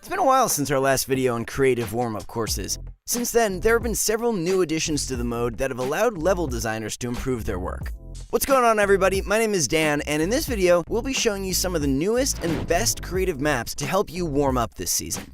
It's been a while since our last video on creative warm-up courses. Since then, there have been several new additions to the mode that have allowed level designers to improve their work. What's going on, everybody? My name is Dan, and in this video, we'll be showing you some of the newest and best creative maps to help you warm up this season.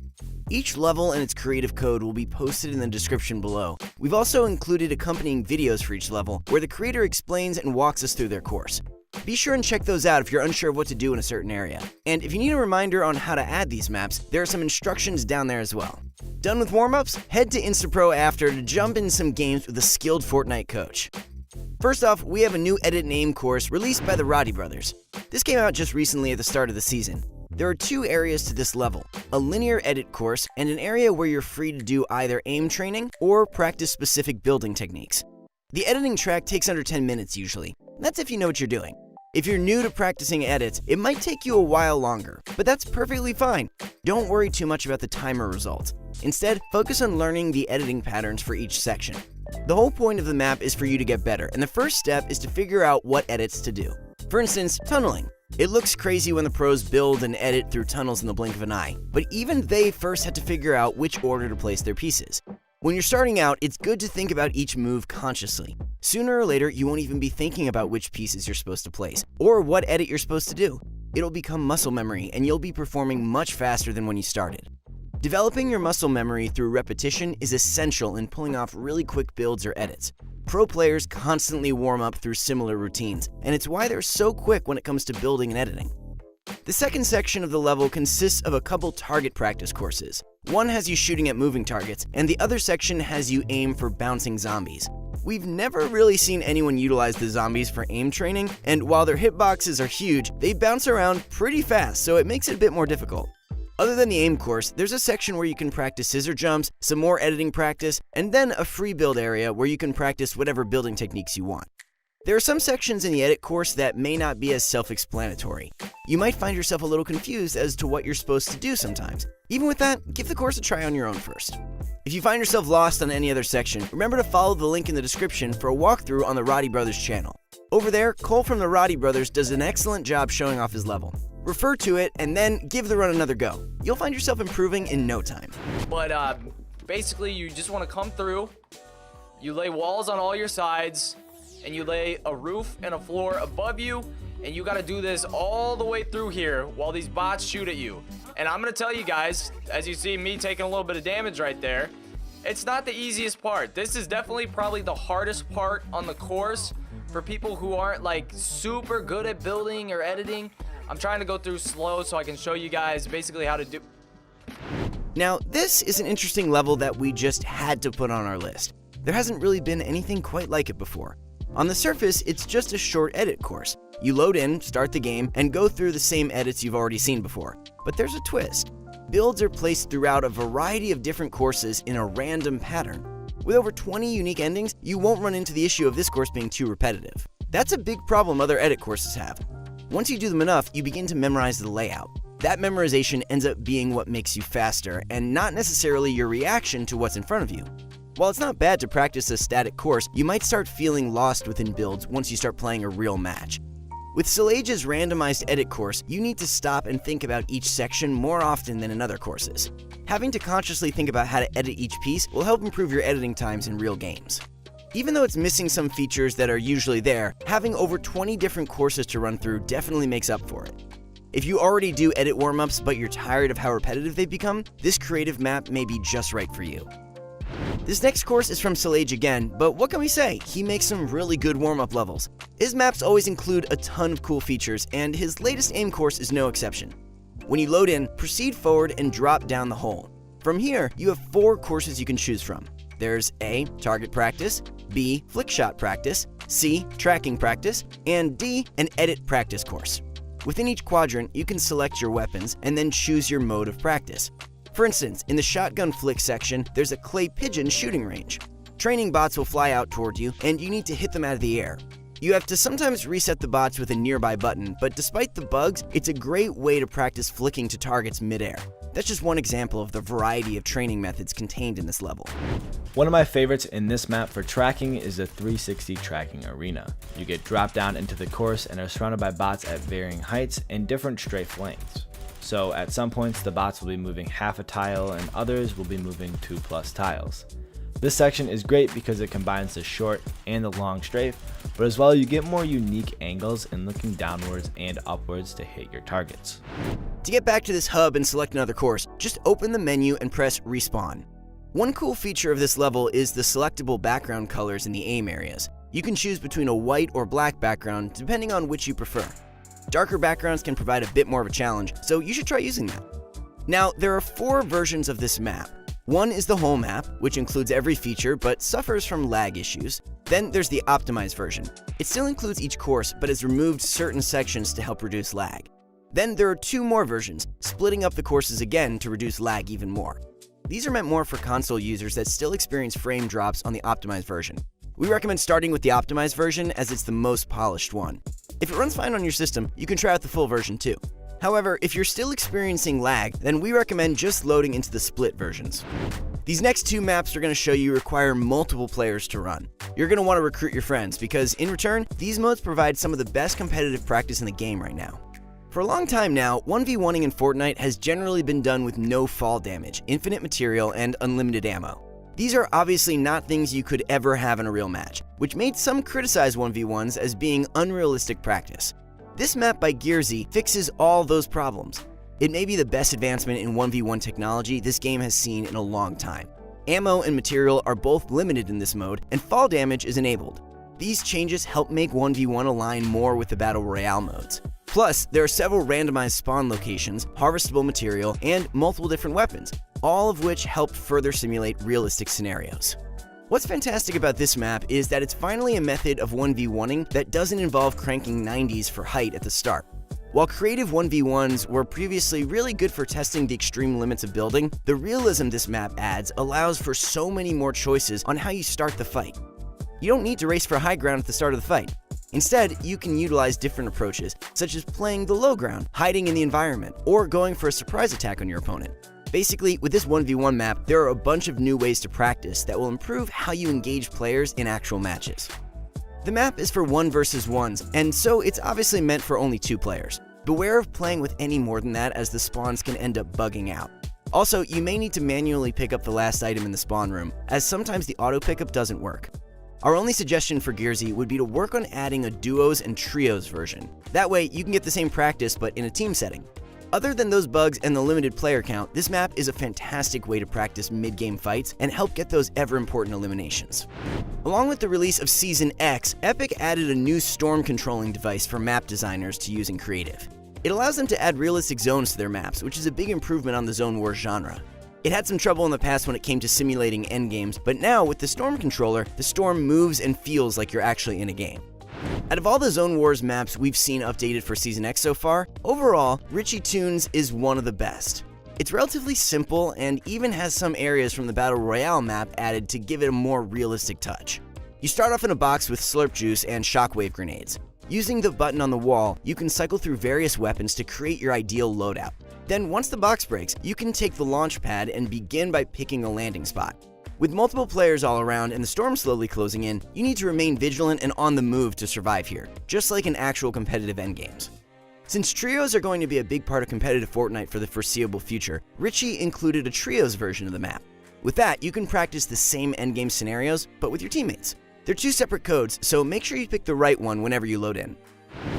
Each level and its creative code will be posted in the description below. We've also included accompanying videos for each level, where the creator explains and walks us through their course. Be sure and check those out if you're unsure of what to do in a certain area. And if you need a reminder on how to add these maps, there are some instructions down there as well. Done with warm-ups? Head to Instapro after to jump in some games with a skilled Fortnite coach. First off, we have a new edit and aim course released by the Roddy brothers. This came out just recently at the start of the season. There are two areas to this level, a linear edit course and an area where you're free to do either aim training or practice specific building techniques. The editing track takes under 10 minutes usually. That's if you know what you're doing. If you're new to practicing edits, it might take you a while longer, but that's perfectly fine. Don't worry too much about the timer result. Instead, focus on learning the editing patterns for each section. The whole point of the map is for you to get better, and the first step is to figure out what edits to do. For instance, tunneling. It looks crazy when the pros build and edit through tunnels in the blink of an eye, but even they first had to figure out which order to place their pieces. When you're starting out, it's good to think about each move consciously. Sooner or later, you won't even be thinking about which pieces you're supposed to place, or what edit you're supposed to do. It'll become muscle memory, and you'll be performing much faster than when you started. Developing your muscle memory through repetition is essential in pulling off really quick builds or edits. Pro players constantly warm up through similar routines, and it's why they're so quick when it comes to building and editing. The second section of the level consists of a couple target practice courses. One has you shooting at moving targets, and the other section has you aim for bouncing zombies. We've never really seen anyone utilize the zombies for aim training, and while their hitboxes are huge, they bounce around pretty fast, so it makes it a bit more difficult. Other than the aim course, there's a section where you can practice scissor jumps, some more editing practice, and then a free build area where you can practice whatever building techniques you want. There are some sections in the edit course that may not be as self-explanatory. You might find yourself a little confused as to what you're supposed to do sometimes. Even with that, give the course a try on your own first. If you find yourself lost on any other section, remember to follow the link in the description for a walkthrough on the Roddy Brothers channel. Over there, Cole from the Roddy Brothers does an excellent job showing off his level. Refer to it and then give the run another go. You'll find yourself improving in no time. But basically, you just want to come through, you lay walls on all your sides, and you lay a roof and a floor above you, and you got to do this all the way through here while these bots shoot at you. And I'm going to tell you guys, as you see me taking a little bit of damage right there, it's not the easiest part. This is definitely probably the hardest part on the course for people who aren't like super good at building or editing. I'm trying to go through slow so I can show you guys basically how to do. Now, this is an interesting level that we just had to put on our list. There hasn't really been anything quite like it before. On the surface, it's just a short edit course. You load in, start the game, and go through the same edits you've already seen before. But there's a twist. Builds are placed throughout a variety of different courses in a random pattern. With over 20 unique endings, you won't run into the issue of this course being too repetitive. That's a big problem other edit courses have. Once you do them enough, you begin to memorize the layout. That memorization ends up being what makes you faster, and not necessarily your reaction to what's in front of you. While it's not bad to practice a static course, you might start feeling lost within builds once you start playing a real match. With Solage's randomized edit course, you need to stop and think about each section more often than in other courses. Having to consciously think about how to edit each piece will help improve your editing times in real games. Even though it's missing some features that are usually there, having over 20 different courses to run through definitely makes up for it. If you already do edit warm-ups but you're tired of how repetitive they've become, this creative map may be just right for you. This next course is from Solage again, but what can we say? He makes some really good warm-up levels. His maps always include a ton of cool features, and his latest aim course is no exception. When you load in, proceed forward and drop down the hole. From here, you have 4 courses you can choose from. There's A, target practice, B, flick shot practice, C, tracking practice, and D, an edit practice course. Within each quadrant, you can select your weapons and then choose your mode of practice. For instance, in the shotgun flick section, there's a clay pigeon shooting range. Training bots will fly out toward you, and you need to hit them out of the air. You have to sometimes reset the bots with a nearby button, but despite the bugs, it's a great way to practice flicking to targets mid-air. That's just one example of the variety of training methods contained in this level. One of my favorites in this map for tracking is the 360 tracking arena. You get dropped down into the course and are surrounded by bots at varying heights and different strafe lengths. So at some points the bots will be moving half a tile and others will be moving 2+ tiles. This section is great because it combines the short and the long strafe, but as well you get more unique angles in looking downwards and upwards to hit your targets. To get back to this hub and select another course, just open the menu and press Respawn. One cool feature of this level is the selectable background colors in the aim areas. You can choose between a white or black background depending on which you prefer. Darker backgrounds can provide a bit more of a challenge, so you should try using them. Now, there are 4 versions of this map. One is the whole map, which includes every feature but suffers from lag issues. Then there's the optimized version. It still includes each course but has removed certain sections to help reduce lag. Then there are 2 more versions, splitting up the courses again to reduce lag even more. These are meant more for console users that still experience frame drops on the optimized version. We recommend starting with the optimized version as it's the most polished one. If it runs fine on your system, you can try out the full version too. However, if you're still experiencing lag, then we recommend just loading into the split versions. These next 2 maps are going to show you require multiple players to run. You're going to want to recruit your friends because, in return, these modes provide some of the best competitive practice in the game right now. For a long time now, 1v1ing in Fortnite has generally been done with no fall damage, infinite material, and unlimited ammo. These are obviously not things you could ever have in a real match, which made some criticize 1v1s as being unrealistic practice. This map by Gearsy fixes all those problems. It may be the best advancement in 1v1 technology this game has seen in a long time. Ammo and material are both limited in this mode, and fall damage is enabled. These changes help make 1v1 align more with the Battle Royale modes. Plus, there are several randomized spawn locations, harvestable material, and multiple different weapons, all of which help further simulate realistic scenarios. What's fantastic about this map is that it's finally a method of 1v1ing that doesn't involve cranking 90s for height at the start. While creative 1v1s were previously really good for testing the extreme limits of building, the realism this map adds allows for so many more choices on how you start the fight. You don't need to race for high ground at the start of the fight. Instead, you can utilize different approaches, such as playing the low ground, hiding in the environment, or going for a surprise attack on your opponent. Basically, with this 1v1 map, there are a bunch of new ways to practice that will improve how you engage players in actual matches. The map is for 1 versus 1s, and so it's obviously meant for only 2 players. Beware of playing with any more than that as the spawns can end up bugging out. Also, you may need to manually pick up the last item in the spawn room, as sometimes the auto pickup doesn't work. Our only suggestion for Gearsy would be to work on adding a duos and trios version. That way, you can get the same practice but in a team setting. Other than those bugs and the limited player count, this map is a fantastic way to practice mid-game fights and help get those ever-important eliminations. Along with the release of Season X, Epic added a new storm controlling device for map designers to use in creative. It allows them to add realistic zones to their maps, which is a big improvement on the Zone Wars genre. It had some trouble in the past when it came to simulating endgames, but now with the storm controller, the storm moves and feels like you're actually in a game. Out of all the Zone Wars maps we've seen updated for Season X so far, overall, Richie Tunes is one of the best. It's relatively simple and even has some areas from the Battle Royale map added to give it a more realistic touch. You start off in a box with slurp juice and shockwave grenades. Using the button on the wall, you can cycle through various weapons to create your ideal loadout. Then once the box breaks, you can take the launch pad and begin by picking a landing spot. With multiple players all around and the storm slowly closing in, you need to remain vigilant and on the move to survive here, just like in actual competitive endgames. Since trios are going to be a big part of competitive Fortnite for the foreseeable future, Richie included a trios version of the map. With that, you can practice the same endgame scenarios, but with your teammates. They're 2 separate codes, so make sure you pick the right one whenever you load in.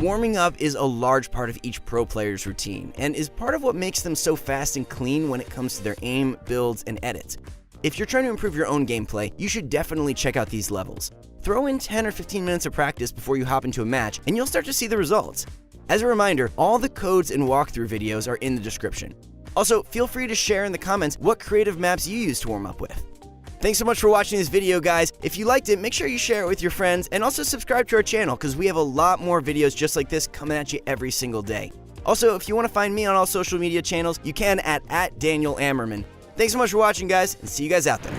Warming up is a large part of each pro player's routine, and is part of what makes them so fast and clean when it comes to their aim, builds, and edits. If you're trying to improve your own gameplay, you should definitely check out these levels. Throw in 10 or 15 minutes of practice before you hop into a match, and you'll start to see the results. As a reminder, all the codes and walkthrough videos are in the description. Also, feel free to share in the comments what creative maps you use to warm up with. Thanks so much for watching this video, guys. If you liked it, make sure you share it with your friends, and also subscribe to our channel because we have a lot more videos just like this coming at you every single day. Also, if you want to find me on all social media channels, you can at Daniel Ammerman. Thanks so much for watching, guys, and see you guys out there.